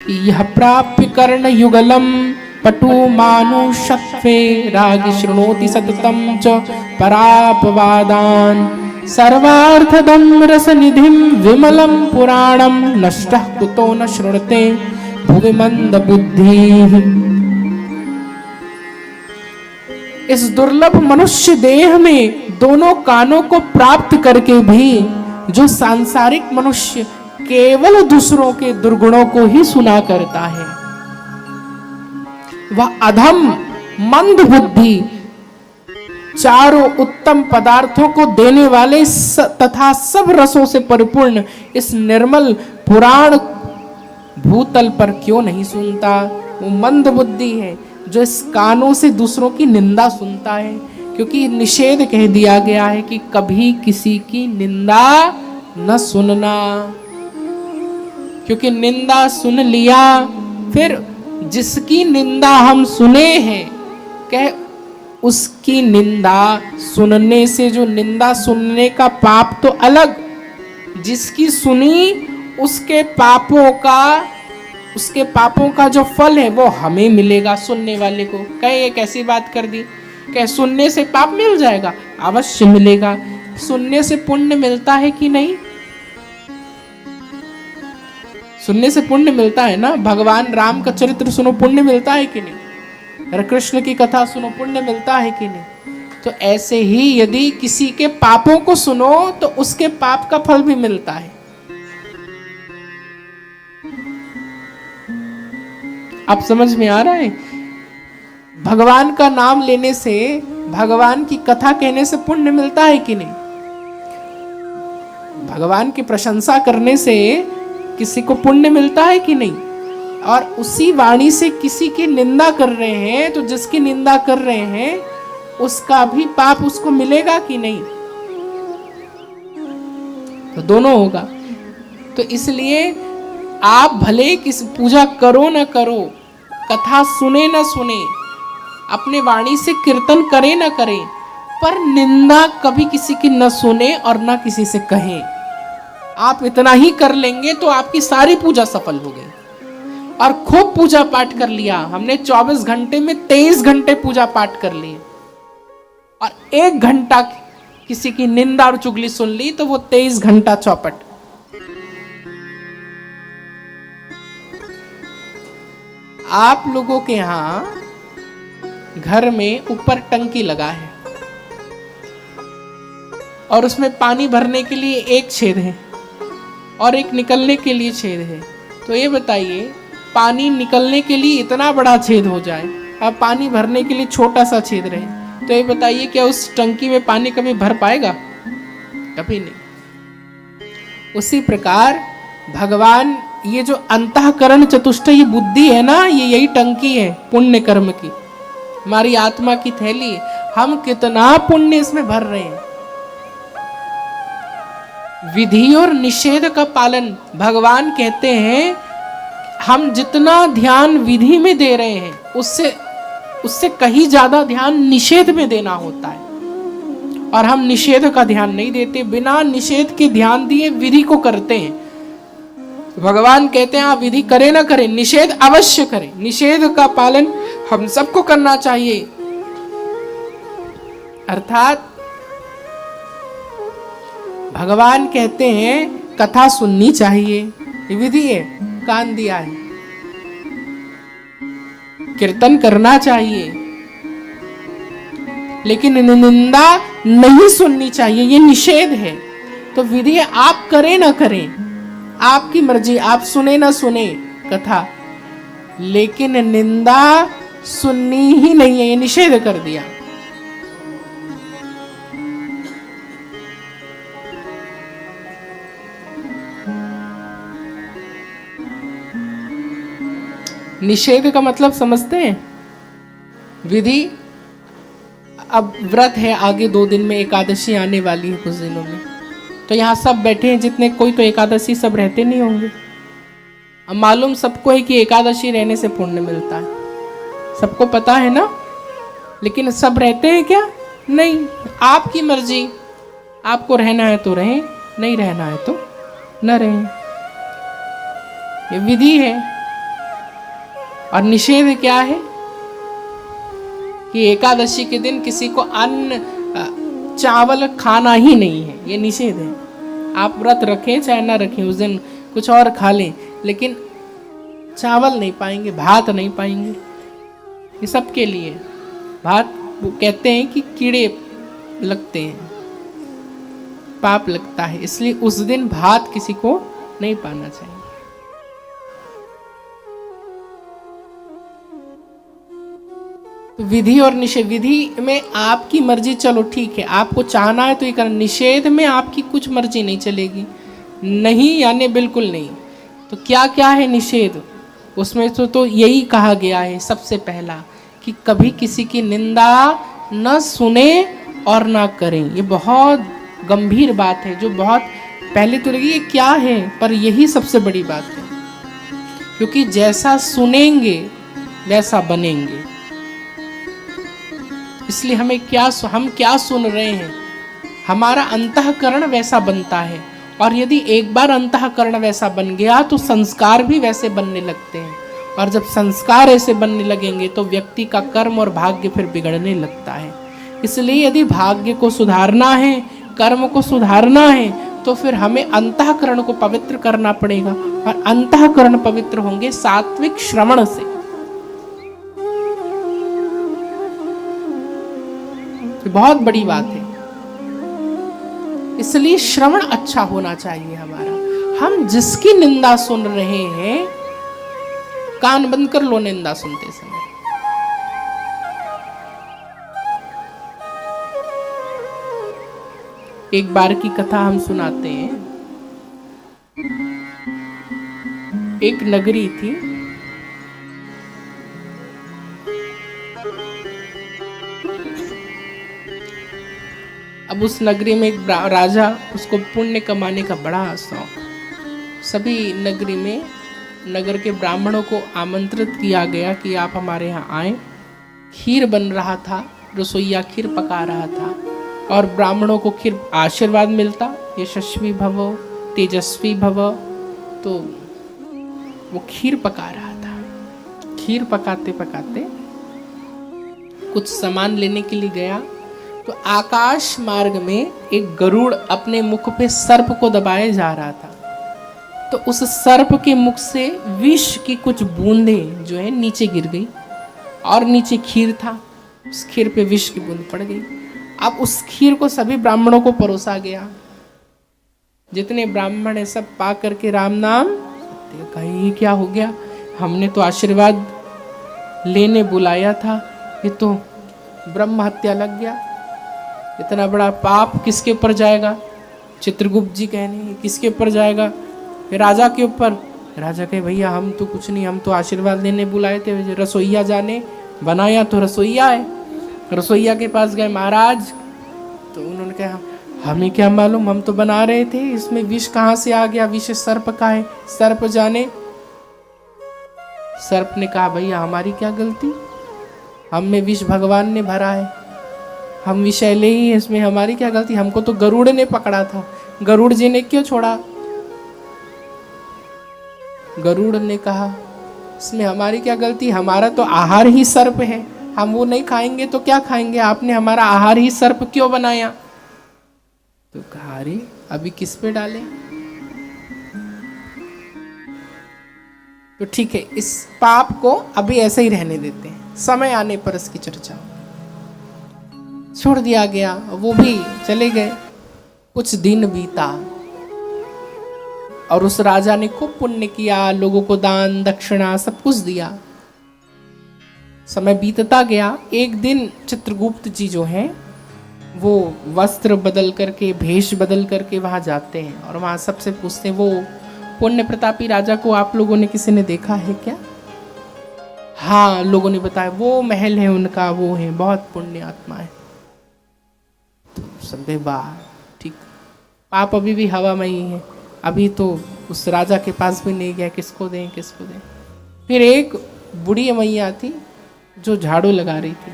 यह प्राप्य कर्ण युगलम पटु मानुषत्वे राग शृणोति सततम च परापवादान सर्वार्थदम रसनिधिम विमलम पुराणम नष्टः कुतो न शृणुते भुवि मंद बुद्धि। इस दुर्लभ मनुष्य देह में दोनों कानों को प्राप्त करके भी जो सांसारिक मनुष्य केवल दूसरों के दुर्गुणों को ही सुना करता है, वह अधम मंद बुद्धि चारों उत्तम पदार्थों को देने वाले तथा सब रसों से परिपूर्ण इस निर्मल पुराण भूतल पर क्यों नहीं सुनता। वो मंद बुद्धि है जो इस कानों से दूसरों की निंदा सुनता है, क्योंकि निषेध कह दिया गया है कि कभी किसी की निंदा न सुनना, क्योंकि निंदा सुन लिया फिर जिसकी निंदा हम सुने हैं कह उसकी निंदा सुनने से जो निंदा सुनने का पाप तो अलग, जिसकी सुनी उसके पापों का जो फल है वो हमें मिलेगा सुनने वाले को। कहे एक ऐसी बात कर दी, कहे सुनने से पाप मिल जाएगा, अवश्य मिलेगा। सुनने से पुण्य मिलता है कि नहीं? सुनने से पुण्य मिलता है ना। भगवान राम का चरित्र सुनो, पुण्य मिलता है कि नहीं? कृष्ण की कथा सुनो, पुण्य मिलता है कि नहीं? तो ऐसे ही यदि किसी के पापों को सुनो तो उसके पाप का फल भी मिलता है। आप समझ में आ रहा है? भगवान का नाम लेने से, भगवान की कथा कहने से पुण्य मिलता है कि नहीं? भगवान की प्रशंसा करने से किसी को पुण्य मिलता है कि नहीं? और उसी वाणी से किसी की निंदा कर रहे हैं तो जिसकी निंदा कर रहे हैं उसका भी पाप उसको मिलेगा कि नहीं? तो दोनों होगा। तो इसलिए आप भले किस पूजा करो न करो, कथा सुने न सुने, अपने वाणी से कीर्तन करे न करे, पर निंदा कभी किसी की न सुने और न किसी से कहें। आप इतना ही कर लेंगे तो आपकी सारी पूजा सफल हो गई। और खूब पूजा पाठ कर लिया हमने, 24 घंटे में 23 घंटे पूजा पाठ कर लिए और 1 घंटा किसी की निंदा और चुगली सुन ली तो वो 23 घंटा चौपट। आप लोगों के यहां घर में ऊपर टंकी लगा है और उसमें पानी भरने के लिए एक छेद है और एक निकलने के लिए छेद है। तो ये बताइए, पानी निकलने के लिए इतना बड़ा छेद हो जाए और पानी भरने के लिए छोटा सा छेद रहे, तो ये बताइए क्या उस टंकी में पानी कभी भर पाएगा? कभी नहीं। उसी प्रकार भगवान, ये जो अंतःकरण चतुष्टय बुद्धि है ना, ये यही टंकी है पुण्य कर्म की, हमारी आत्मा की थैली। हम कितना पुण्य इसमें भर रहे हैं। विधि और निषेध का पालन, भगवान कहते हैं हम जितना ध्यान विधि में दे रहे हैं उससे कहीं ज्यादा ध्यान निषेध में देना होता है, और हम निषेध का ध्यान नहीं देते, बिना निषेध के ध्यान दिए विधि को करते हैं। भगवान कहते हैं आप विधि करें ना करें, निषेध अवश्य करें। निषेध का पालन हम सबको करना चाहिए। अर्थात भगवान कहते हैं कथा सुननी चाहिए, ये विधि है, कान दिया है। कीर्तन करना चाहिए, लेकिन निंदा नहीं सुननी चाहिए, ये निषेध है। तो विधि है, आप करें ना करें, आपकी मर्जी, आप सुने ना सुने कथा, लेकिन निंदा सुननी ही नहीं है, ये निषेध कर दिया। निषेध का मतलब समझते हैं? विधि, अब व्रत है, आगे 2 दिन में एकादशी आने वाली है कुछ दिनों में, तो यहाँ सब बैठे हैं जितने, कोई तो एकादशी सब रहते नहीं होंगे। अब मालूम सबको है कि एकादशी रहने से पुण्य मिलता है, सबको पता है ना, लेकिन सब रहते हैं क्या? नहीं। आपकी मर्जी, आपको रहना है तो रहें, नहीं रहना है तो न रहें, ये विधि है। और निषेध क्या है कि एकादशी के दिन किसी को अन्न चावल खाना ही नहीं है, ये निषेध है। आप व्रत रखें चाहे ना रखें, उस दिन कुछ और खा लें, लेकिन चावल नहीं पाएंगे, भात नहीं पाएंगे। ये सबके लिए भात, वो कहते हैं कि कीड़े लगते हैं, पाप लगता है, इसलिए उस दिन भात किसी को नहीं पाना चाहिए। विधि और निषेध, विधि में आपकी मर्जी, चलो ठीक है, आपको चाहना है तो ये करना। निषेध में आपकी कुछ मर्जी नहीं चलेगी, नहीं यानी बिल्कुल नहीं। तो क्या क्या है निषेध? उसमें तो यही कहा गया है सबसे पहला कि कभी किसी की निंदा न सुने और ना करें। ये बहुत गंभीर बात है, जो बहुत पहले तो लगी ये क्या है, पर यही सबसे बड़ी बात है। क्योंकि जैसा सुनेंगे वैसा बनेंगे। इसलिए हम क्या सुन रहे हैं, हमारा अंतःकरण वैसा बनता है। और यदि एक बार अंतःकरण वैसा बन गया तो संस्कार भी वैसे बनने लगते हैं। और जब संस्कार ऐसे बनने लगेंगे तो व्यक्ति का कर्म और भाग्य फिर बिगड़ने लगता है। इसलिए यदि भाग्य को सुधारना है, कर्म को सुधारना है, तो फिर हमें अंतःकरण को पवित्र करना पड़ेगा। और अंतःकरण पवित्र होंगे सात्विक श्रवण से। बहुत बड़ी बात है। इसलिए श्रवण अच्छा होना चाहिए हमारा। हम जिसकी निंदा सुन रहे हैं, कान बंद कर लो निंदा सुनते समय। एक बार की कथा हम सुनाते हैं। एक नगरी थी, अब उस नगरी में एक राजा, उसको पुण्य कमाने का बड़ा शौक। सभी नगरी में नगर के ब्राह्मणों को आमंत्रित किया गया कि आप हमारे यहाँ आए। खीर बन रहा था, रसोईया खीर पका रहा था और ब्राह्मणों को खीर आशीर्वाद मिलता, यशस्वी भव तेजस्वी भव। तो वो खीर पका रहा था। खीर पकाते पकाते कुछ सामान लेने के लिए गया तो आकाश मार्ग में एक गरुड़ अपने मुख पे सर्प को दबाए जा रहा था। तो उस सर्प के मुख से विष की कुछ बूंदें जो है नीचे गिर गई और नीचे खीर था, उस खीर पे विष की बूंद पड़ गई। अब उस खीर को सभी ब्राह्मणों को परोसा गया। जितने ब्राह्मण है सब पा करके राम नाम कहीं, ये क्या हो गया, हमने तो आशीर्वाद लेने बुलाया था, ये तो ब्रह्म हत्या लग गया। इतना बड़ा पाप किसके ऊपर जाएगा? चित्रगुप्त जी कहने किसके ऊपर जाएगा? राजा के ऊपर। राजा कहे भैया हम तो कुछ नहीं, हम तो आशीर्वाद लेने बुलाए थे, रसोईया जाने, बनाया तो रसोईया है। रसोईया के पास गए महाराज, तो उन्होंने कहा हमें क्या मालूम, हम तो बना रहे थे, इसमें विष कहाँ से आ गया, विष सर्प का है, सर्प जाने। सर्प ने कहा भैया हमारी क्या गलती, हम में विष भगवान ने भरा है, हम विषैले ही हैं, इसमें हमारी क्या गलती, हमको तो गरुड़ ने पकड़ा था, गरुड़ जी ने क्यों छोड़ा? गरुड़ ने कहा इसमें हमारी क्या गलती, हमारा तो आहार ही सर्प है, हम वो नहीं खाएंगे तो क्या खाएंगे, आपने हमारा आहार ही सर्प क्यों बनाया? तो कहा अरे अभी किस पे डालें? तो ठीक है, इस पाप को अभी ऐसे ही रहने देते हैं, समय आने पर इसकी चर्चा। छोड़ दिया गया, वो भी चले गए। कुछ दिन बीता और उस राजा ने खूब पुण्य किया, लोगों को दान दक्षिणा सब कुछ दिया। समय बीतता गया। एक दिन चित्रगुप्त जी जो हैं वो वस्त्र बदल करके, भेष बदल करके वहां जाते हैं और वहां सबसे पूछते हैं वो पुण्य प्रतापी राजा को आप लोगों ने किसी ने देखा है क्या? हाँ, लोगों ने बताया वो महल है उनका, वो है, बहुत पुण्य आत्मा है। तो सब वाह ठीक, पाप अभी भी हवा में ही है, अभी तो उस राजा के पास भी नहीं गया, किसको दें किसको दें। फिर एक बूढ़ी मैया थी जो झाड़ू लगा रही थी,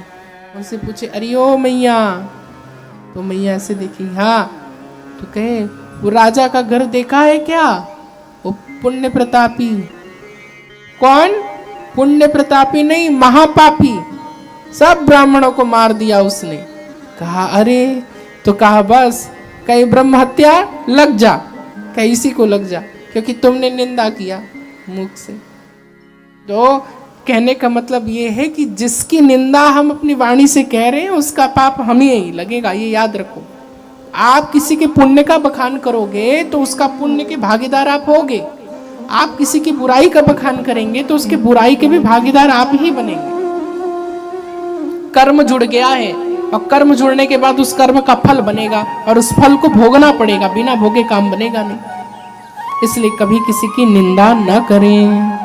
उनसे पूछे अरे ओ मैया। तो मैया ऐसे देखी, हाँ। तो कहे वो राजा का घर देखा है क्या, वो पुण्य प्रतापी? कौन? पुण्य प्रतापी नहीं, महापापी। सब ब्राह्मणों को मार दिया उसने। कहा अरे, तो कहा बस कहीं ब्रह्म हत्या लग जा, कहीं इसी को लग जा, क्योंकि तुमने निंदा किया मुख से। तो कहने का मतलब ये है कि जिसकी निंदा हम अपनी वाणी से कह रहे हैं उसका पाप हमें ही लगेगा, ये याद रखो। आप किसी के पुण्य का बखान करोगे तो उसका पुण्य के भागीदार आप होगे। आप किसी की बुराई का बखान करेंगे तो उसके बुराई के भी भागीदार आप ही बनेंगे। कर्म जुड़ गया है और कर्म जुड़ने के बाद उस कर्म का फल बनेगा और उस फल को भोगना पड़ेगा, बिना भोगे काम बनेगा नहीं। इसलिए कभी किसी की निंदा न करें।